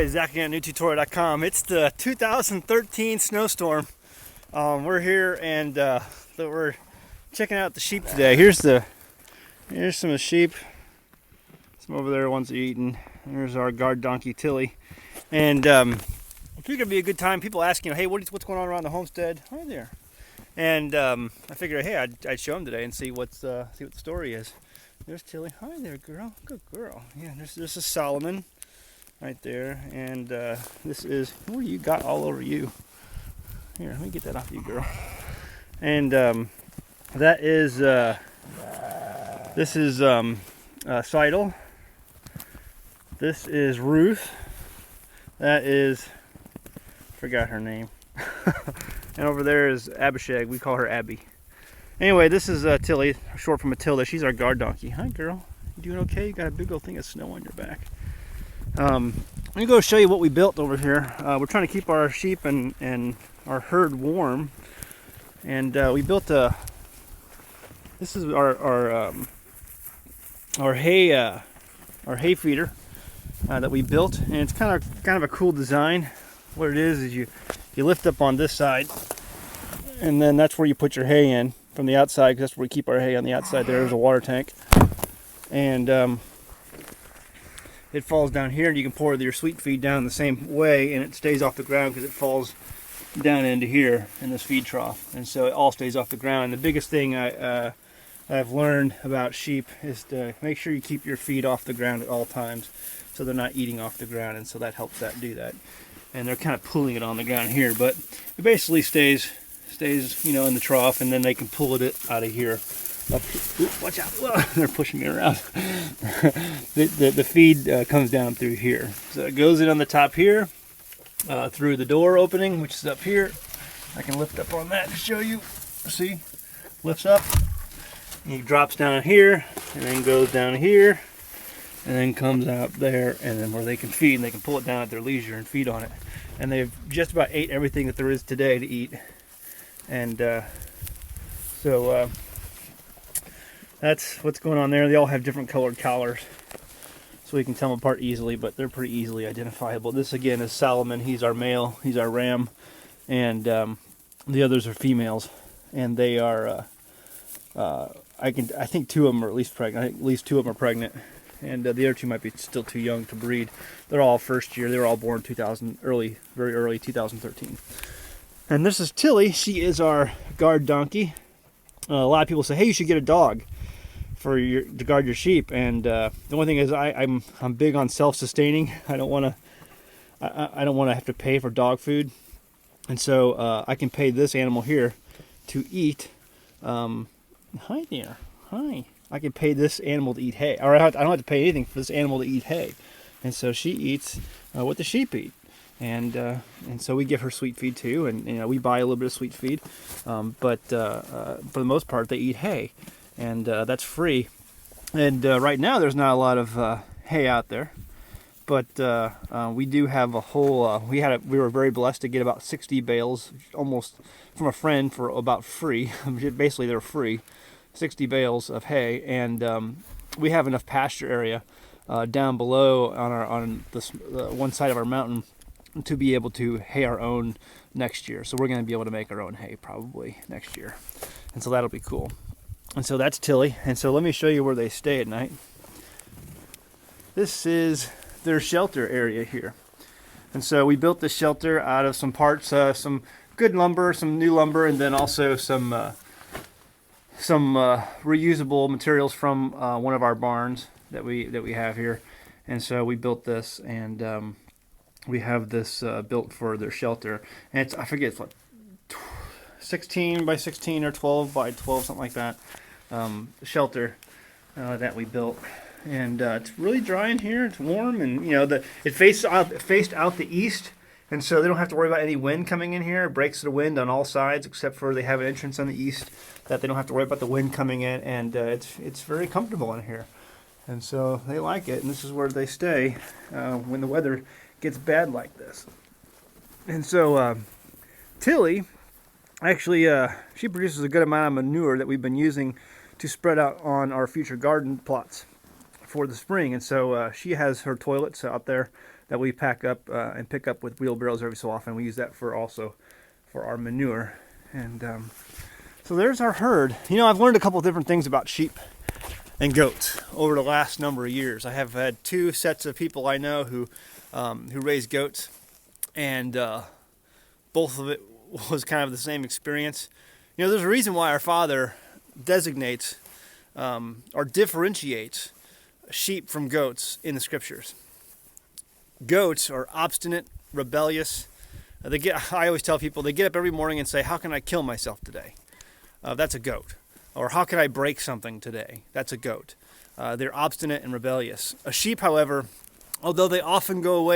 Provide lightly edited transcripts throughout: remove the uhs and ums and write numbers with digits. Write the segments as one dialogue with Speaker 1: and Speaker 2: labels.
Speaker 1: everybody, Zach again at newtutorial.com. It's the 2013 snowstorm. We're here and we're checking out the sheep today. Here's some of the sheep. Some over there, ones eating. Here's our guard donkey Tilly. And I figured it'd be a good time. People ask, hey, what's going on around the homestead? Hi there. And I figured, hey, I'd show them today and see what the story is. There's Tilly. Hi there, girl. Good girl. Yeah, this is Solomon right there. And this is, what do you got all over you? Here, let me get that off you, girl. And that is, this is Seidel. This is Ruth. That is, forgot her name. And over there is Abishag. We call her Abby. Anyway, this is Tilly, short for Matilda. She's our guard donkey. Hi, girl. You doing okay? You got a big old thing of snow on your back. Let me go show you what we built over here. We're trying to keep our sheep and our herd warm. And we built a. This is our hay feeder that we built, and it's kind of a cool design. What it is you lift up on this side, and then that's where you put your hay in from the outside, because that's where we keep our hay on the outside. There's a water tank, and it falls down here, and you can pour your sweet feed down the same way, and it stays off the ground because it falls down into here in this feed trough, and so it all stays off the ground. And the biggest thing I've learned about sheep is to make sure you keep your feed off the ground at all times, so they're not eating off the ground, and so that helps do that. And they're kind of pulling it on the ground here, but it basically stays in the trough, and then they can pull it out of here. Oops, watch out! Whoa, they're pushing me around. the feed comes down through here, so it goes in on the top here, through the door opening, which is up here. I can lift up on that to show you. See, lifts up. He drops down here, and then goes down here, and then comes out there, and then where they can feed, and they can pull it down at their leisure and feed on it. And they've just about ate everything that there is today to eat. And so that's what's going on there. They all have different colored collars, so we can tell them apart easily, but they're pretty easily identifiable. This again is Solomon. He's our male, he's our ram, and the others are females, and they are I think two of them are at least pregnant. I think at least two of them are pregnant, and the other two might be still too young to breed. They're all first year. They were all born very early 2013. And this is Tilly. She is our guard donkey. A lot of people say, "Hey, you should get a dog to guard your sheep." And the only thing is, I'm big on self-sustaining. I don't want to have to pay for dog food, and so I can pay this animal here to eat. Hi there. Hi. I can pay this animal to eat hay. Or I don't have to pay anything for this animal to eat hay. And so she eats what the sheep eat. And so we give her sweet feed too. And we buy a little bit of sweet feed. But for the most part, they eat hay. And that's free. And right now, there's not a lot of hay out there. But we do have a whole, we were very blessed to get about 60 bales, almost from a friend for about free. Basically, they're free. 60 bales of hay, and we have enough pasture area down below on this one side of our mountain to be able to hay our own next year. So we're going to be able to make our own hay probably next year, and so that'll be cool. And so that's Tilly. And so let me show you where they stay at night. This is their shelter area here, and so we built this shelter out of some parts, some good lumber, some new lumber, and then also some reusable materials from one of our barns that we have here. And so we built this, and we have this built for their shelter. And it's, I forget, it's like 16 by 16 or 12 by 12, something like that, shelter that we built. And it's really dry in here. It's warm, and it faced out the east. And so they don't have to worry about any wind coming in here. It breaks the wind on all sides, except for they have an entrance on the east that they don't have to worry about the wind coming in. And it's very comfortable in here. And so they like it. And this is where they stay when the weather gets bad like this. And so Tilly, actually, she produces a good amount of manure that we've been using to spread out on our future garden plots for the spring. And so she has her toilets out there that we pack up and pick up with wheelbarrows every so often. We use that for also for our manure. And so there's our herd. You know, I've learned a couple different things about sheep and goats over the last number of years. I have had two sets of people I know who raise goats, and both of it was kind of the same experience. You know, there's a reason why our Father designates or differentiates sheep from goats in the Scriptures. Goats are obstinate, rebellious. I always tell people, they get up every morning and say, how can I kill myself today? That's a goat. Or how can I break something today? That's a goat. They're obstinate and rebellious. A sheep, however, although they often go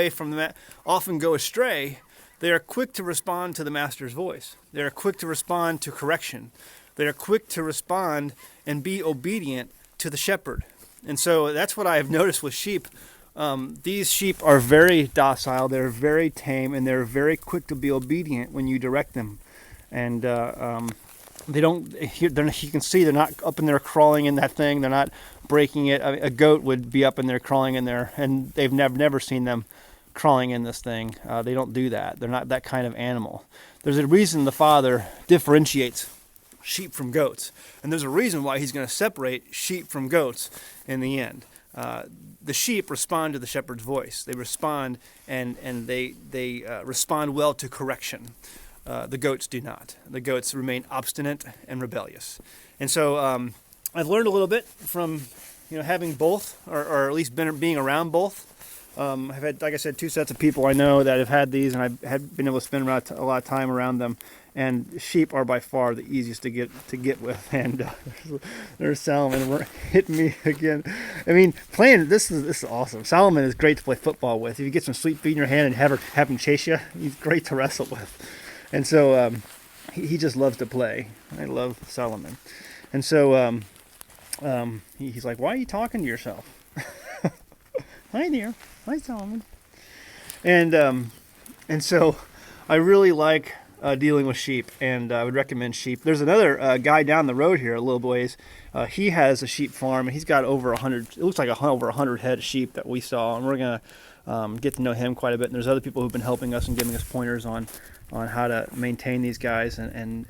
Speaker 1: astray, they are quick to respond to the master's voice. They are quick to respond to correction. They are quick to respond and be obedient to the shepherd. And so that's what I have noticed with sheep. These sheep are very docile, they're very tame, and they're very quick to be obedient when you direct them. And they don't, you can see they're not up in there crawling in that thing, they're not breaking it. I mean, a goat would be up in there crawling in there, and they've never seen them crawling in this thing. They don't do that. They're not that kind of animal. There's a reason the Father differentiates sheep from goats, and there's a reason why he's going to separate sheep from goats in the end. The sheep respond to the shepherd's voice. They respond, and they respond well to correction. The goats do not. The goats remain obstinate and rebellious. And so I've learned a little bit from having both, or at least being around both. I've had, like I said, two sets of people I know that have had these, and I've been able to spend a lot of time around them. And sheep are by far the easiest to get with. And there's Salomon hitting me again. I mean, playing this is awesome. Salomon is great to play football with. If you get some sweet feed in your hand and have him chase you, he's great to wrestle with. And so he just loves to play. I love Salomon. And so he's like, "Why are you talking to yourself?" Hi there. Hi, Salomon. And so I really like dealing with sheep, and I would recommend sheep. There's another guy down the road here, a little ways. He has a sheep farm, and he's got over 100. It looks like over 100 head of sheep that we saw, and we're gonna get to know him quite a bit. And there's other people who've been helping us and giving us pointers on how to maintain these guys and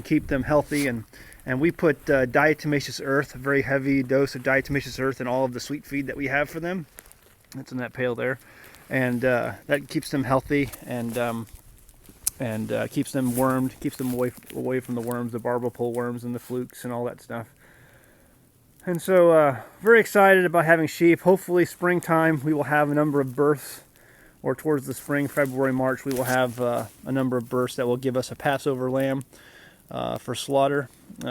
Speaker 1: keep them healthy. And we put diatomaceous earth, a very heavy dose of diatomaceous earth, in all of the sweet feed that we have for them. That's in that pail there, and that keeps them healthy and keeps them wormed, keeps them away from the worms, the barbel pole worms and the flukes and all that stuff. And so very excited about having sheep. Hopefully springtime we will have a number of births, or towards the spring, February, March, we will have a number of births that will give us a Passover lamb for slaughter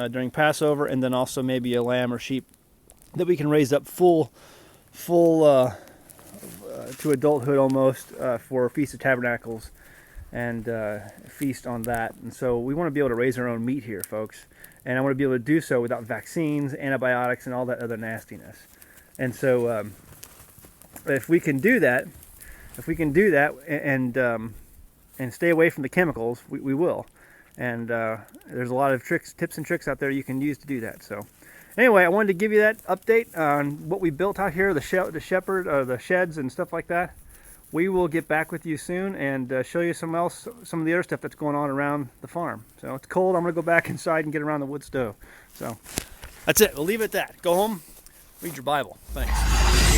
Speaker 1: during Passover, and then also maybe a lamb or sheep that we can raise up full to adulthood almost for Feast of Tabernacles, and feast on that. And so we want to be able to raise our own meat here, folks, and I want to be able to do so without vaccines, antibiotics, and all that other nastiness. And so if we can do that and stay away from the chemicals, we will. And there's a lot of tips and tricks out there you can use to do that. So anyway, I wanted to give you that update on what we built out here, the sheds and stuff like that. We will get back with you soon and show you some of the other stuff that's going on around the farm. So it's cold. I'm going to go back inside and get around the wood stove. So that's it. We'll leave it at that. Go home, read your Bible. Thanks.